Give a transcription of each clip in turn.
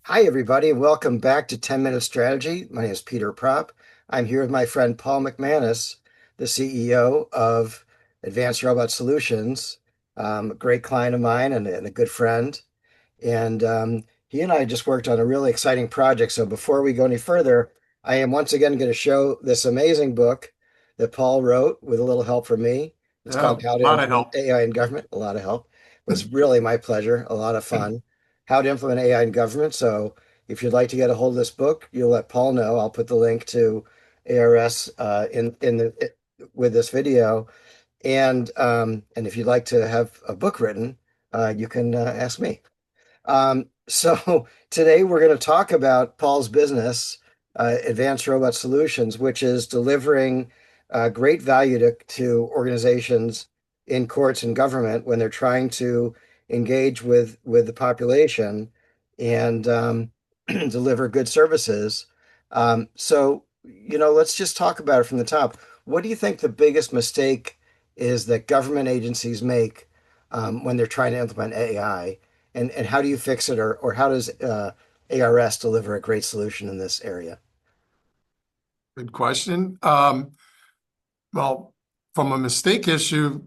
Hi, everybody, and welcome back to 10 Minute Strategy. My name is Peter Propp. I'm here with my friend Paul McManus, the CEO of Advanced Robot Solutions, a great client of mine and a good friend. And he and I just worked on a really exciting project. So before we go any further, I am once again going to show this amazing book that Paul wrote with a little help from me. It's Yeah, called How a to lot of Implement help. AI in Government. A lot of help. It was really my pleasure, a lot of fun. How to Implement AI in Government. So if you'd like to get a hold of this book, you'll let Paul know. I'll put the link to ARS with this video. And if you'd like to have a book written, you can ask me. So today we're going to talk about Paul's business, Advanced Robot Solutions, which is delivering great value to organizations in courts and government when they're trying to engage with the population and deliver good services. Let's just talk about it from the top. What do you think the biggest mistake is that government agencies make when they're trying to implement AI? And how do you fix it, or how does ARS deliver a great solution in this area? Good question. Well, from a mistake issue,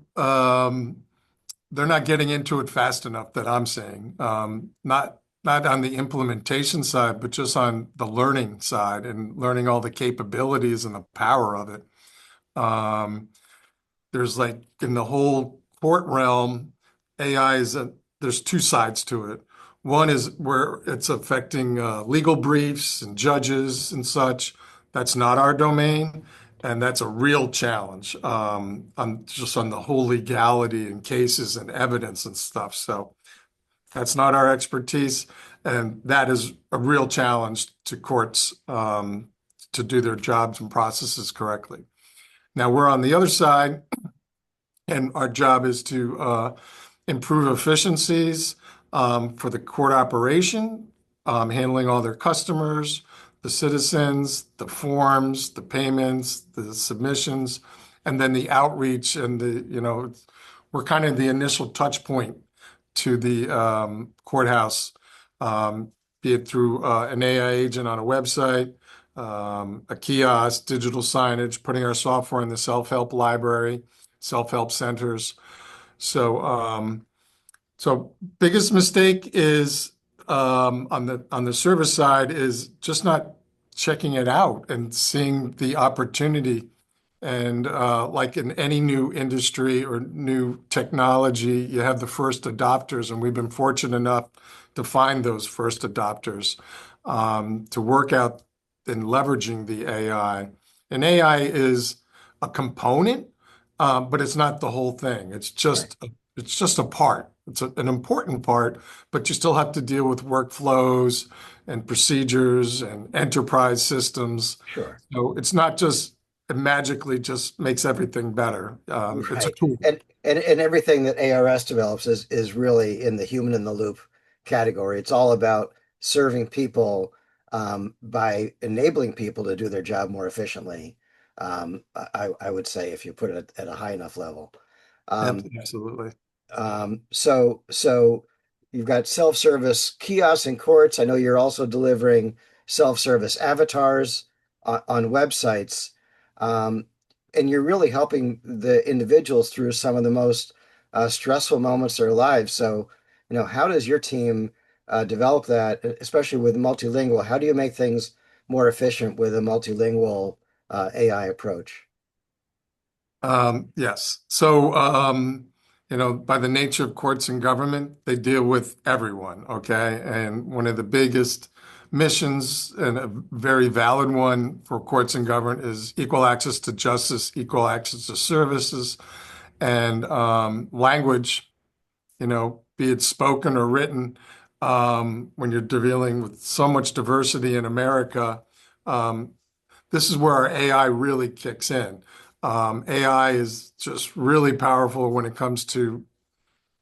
they're not getting into it fast enough that I'm saying. Not on the implementation side, but just on the learning side and learning all the capabilities and the power of it. Um, there's like in the whole court realm, AI there's two sides to it. One is where it's affecting legal briefs and judges and such. That's not our domain, and that's a real challenge on the whole legality and cases and evidence and stuff. So that's not our expertise, and that is a real challenge to courts to do their jobs and processes correctly. Now we're on the other side, and our job is to improve efficiencies for the court operation, handling all their customers, the citizens, the forms, the payments, the submissions, and then the outreach and we're kind of the initial touch point to the courthouse, be it through an AI agent on a website, a kiosk, digital signage, putting our software in the self-help library, self-help centers. So, so biggest mistake is on the service side is just not checking it out and seeing the opportunity. And like in any new industry or new technology, you have the first adopters, and we've been fortunate enough to find those first adopters to work out in leveraging the AI. And AI is a component, but it's not the whole thing. Right. It's just a part. It's an important part, but you still have to deal with workflows and procedures and enterprise systems. Sure. So it's not just it magically just makes everything better. It's a Right. tool. And everything that ARS develops is really in the human in the loop category. It's all about serving people by enabling people to do their job more efficiently. I would say if you put it at a high enough level. Um, Absolutely. so you've got self-service kiosks in courts. I know you're also delivering self-service avatars on websites. Um, and you're really helping the individuals through some of the most stressful moments of their lives. So, how does your team develop that, especially with multilingual? How do you make things more efficient with a multilingual AI approach? Yes. By the nature of courts and government, they deal with everyone, okay? And one of the biggest missions, and a very valid one for courts and government, is equal access to justice, equal access to services, and language, be it spoken or written, when you're dealing with so much diversity in America. Um, this is where our AI really kicks in. AI is just really powerful when it comes to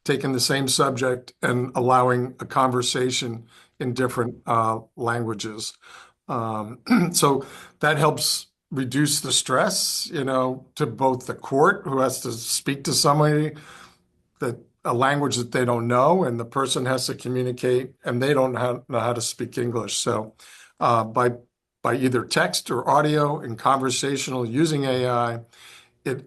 taking the same subject and allowing a conversation in different languages. Um, so that helps reduce the stress, to both the court who has to speak to somebody that a language that they don't know, and the person has to communicate, and they don't know how to speak English. So, by either text or audio and conversational using AI, it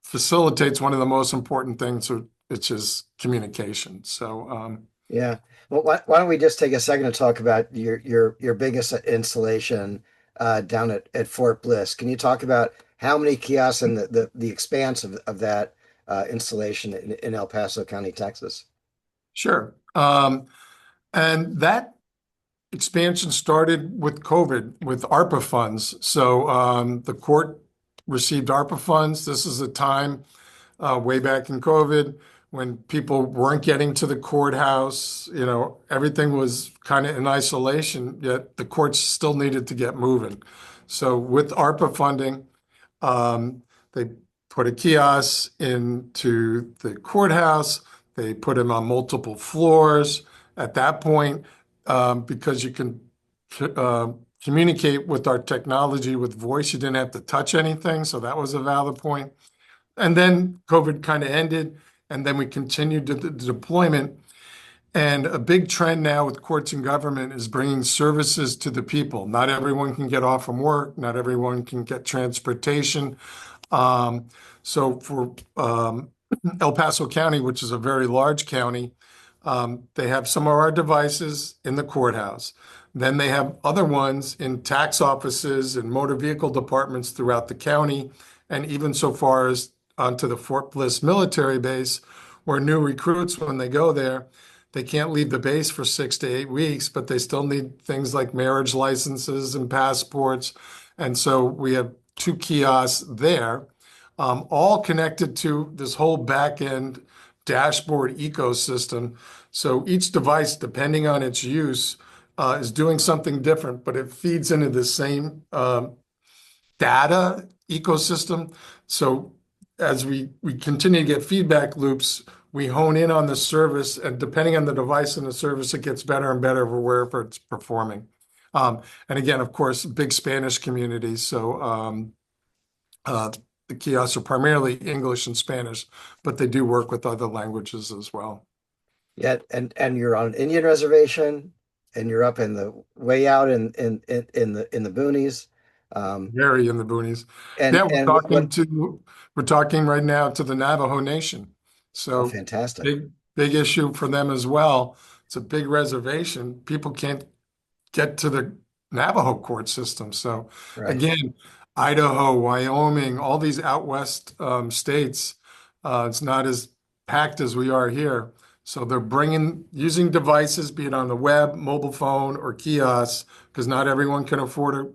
facilitates one of the most important things, which is communication. So, Yeah. Well, why don't we just take a second to talk about your biggest installation down at Fort Bliss? Can you talk about how many kiosks and the expanse of that installation in El Paso County, Texas? sure. And that expansion started with COVID, with ARPA funds. So the court received ARPA funds. This is a time way back in COVID when people weren't getting to the courthouse. Everything was kind of in isolation, yet the courts still needed to get moving. So with ARPA funding, they put a kiosk into the courthouse. They put them on multiple floors. At that point, because you can uh, communicate with our technology with voice, you didn't have to touch anything. So that was a valid point. And then COVID kind of ended, and then we continued the deployment. And a big trend now with courts and government is bringing services to the people. Not everyone can get off from work. Not everyone can get transportation. Um, so for El Paso County, which is a very large county, they have some of our devices in the courthouse. Then they have other ones in tax offices and motor vehicle departments throughout the county, and even so far as onto the Fort Bliss military base, where new recruits, when they go there, they can't leave the base for 6 to 8 weeks, but they still need things like marriage licenses and passports. And so we have two kiosks there, all connected to this whole back end dashboard ecosystem. So each device, depending on its use, is doing something different, but it feeds into the same data ecosystem. So as we continue to get feedback loops, we hone in on the service, and depending on the device and the service, it gets better and better for wherever it's performing. And again, of course, big Spanish community. So uh, the kiosks are primarily English and Spanish, but they do work with other languages as well. Yeah, and you're on an Indian reservation, and you're up in the way out in the boonies. Um, Very in the boonies. and Yeah, and we're talking right now to the Navajo Nation. oh, So fantastic. big issue for them as well. It's a big reservation. People can't get to the Navajo court system. So Right. again, Idaho, Wyoming, all these out west states, it's not as packed as we are here. So they're using devices, be it on the web, mobile phone, or kiosks, because not everyone can afford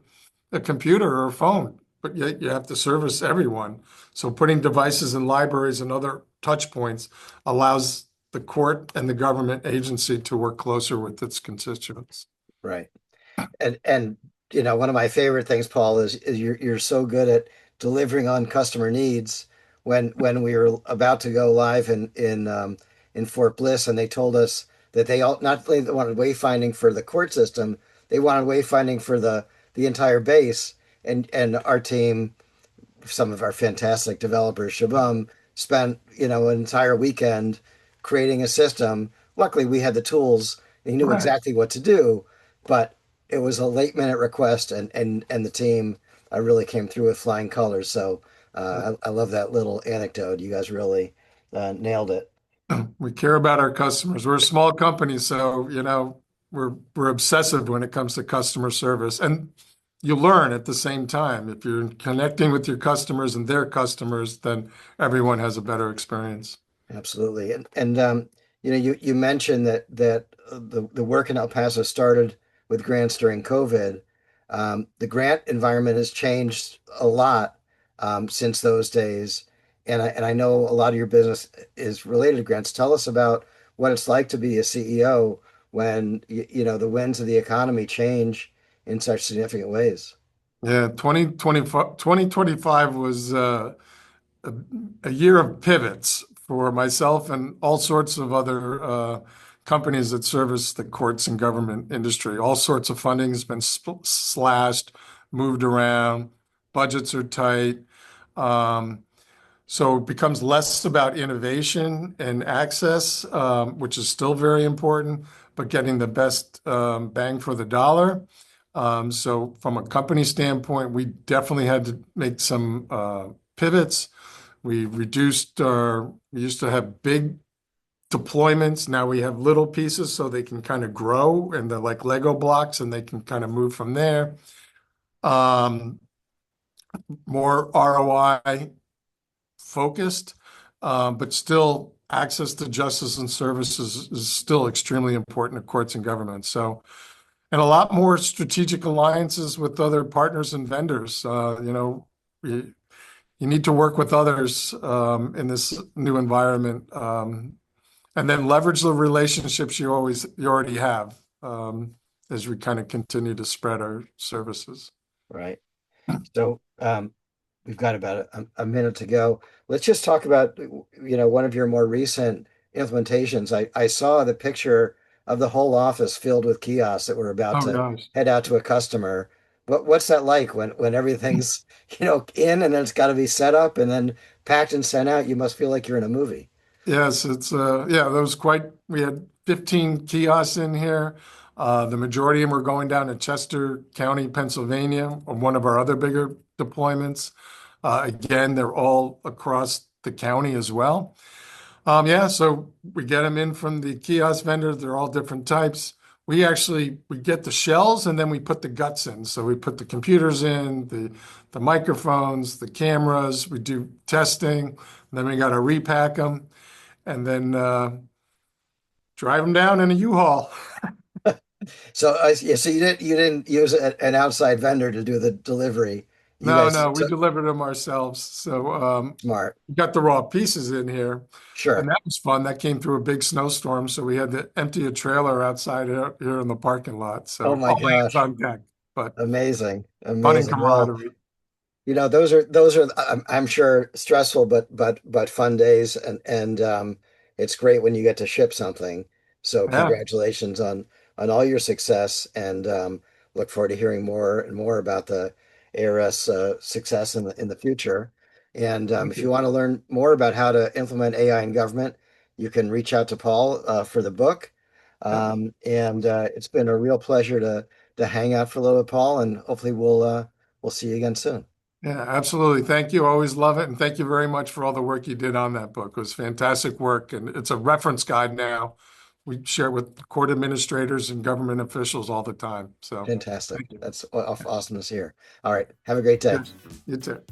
a computer or a phone, but yet you have to service everyone. So putting devices in libraries and other touch points allows the court and the government agency to work closer with its constituents. Right. And one of my favorite things, Paul, is you're so good at delivering on customer needs. When we were about to go live in Fort Bliss, and they told us that they all not only wanted wayfinding for the court system, they wanted wayfinding for the entire base. And our team, some of our fantastic developers, Shabam, spent an entire weekend creating a system. Luckily, we had the tools, and he knew Right. exactly what to do, but it was a late minute request, and the team really came through with flying colors. So I love that little anecdote. You guys really nailed it. We care about our customers. We're a small company, so we're obsessive when it comes to customer service. And you learn at the same time. If you're connecting with your customers and their customers, then everyone has a better experience. Absolutely. And you mentioned that the work in El Paso started with grants during COVID. The grant environment has changed a lot since those days, and I know a lot of your business is related to grants. Tell us about what it's like to be a CEO when the winds of the economy change in such significant ways. Yeah, 2025 was a, a year of pivots for myself and all sorts of other companies that service the courts and government industry. All sorts of funding has been slashed, moved around, budgets are tight. Um, So it becomes less about innovation and access, which is still very important, but getting the best bang for the dollar. So from a company standpoint, we definitely had to make some pivots. We used to have big deployments. Now we have little pieces so they can kind of grow and they're like Lego blocks and they can kind of move from there. Um, More ROI focused, but still access to justice and services is still extremely important to courts and government. So, and a lot more strategic alliances with other partners and vendors. You need to work with others in this new environment, and then leverage the relationships you already have as we kind of continue to spread our services. Right. So we've got about a minute to go. Let's just talk about, one of your more recent implementations. I saw the picture of the whole office filled with kiosks that were about Oh to gosh. head out to a customer. What's that like when everything's, in and then it's got to be set up and then packed and sent out? You must feel like you're in a movie. Yes, that was quite, we had 15 kiosks in here. The majority of them were going down to Chester County, Pennsylvania, on one of our other bigger deployments. Again, they're all across the county as well. Yeah, so we get them in from the kiosk vendors. They're all different types. We get the shells and then we put the guts in. So we put the computers in, the microphones, the cameras. We do testing. And then we got to repack them and then drive them down in a U-Haul. So yeah, so you didn't use an outside vendor to do the delivery. You No, guys no, we took delivered them ourselves. So smart. we got the raw pieces in here, and Sure. that was fun. That came through a big snowstorm, so we had to empty a trailer outside here in the parking lot. Oh So my all hands gosh. on deck, but Amazing. fun and Amazing. Well, camaraderie. those are I'm sure stressful but fun days and it's great when you get to ship something. So Yeah, congratulations on all your success and look forward to hearing more and more about the ARS success in the future. And thank if you you. want to learn more about how to implement AI in government, you can reach out to Paul for the book. Yeah, And it's been a real pleasure to hang out for a little bit, Paul, and hopefully we'll see you again soon. yeah, absolutely. Thank you. Always love it, and thank you very much for all the work you did on that book. It was fantastic work, and it's a reference guide now. We share it with court administrators and government officials all the time. So, Fantastic. thank you. That's awesome to hear. All right. Have a great day. Yes, you too.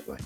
Bye.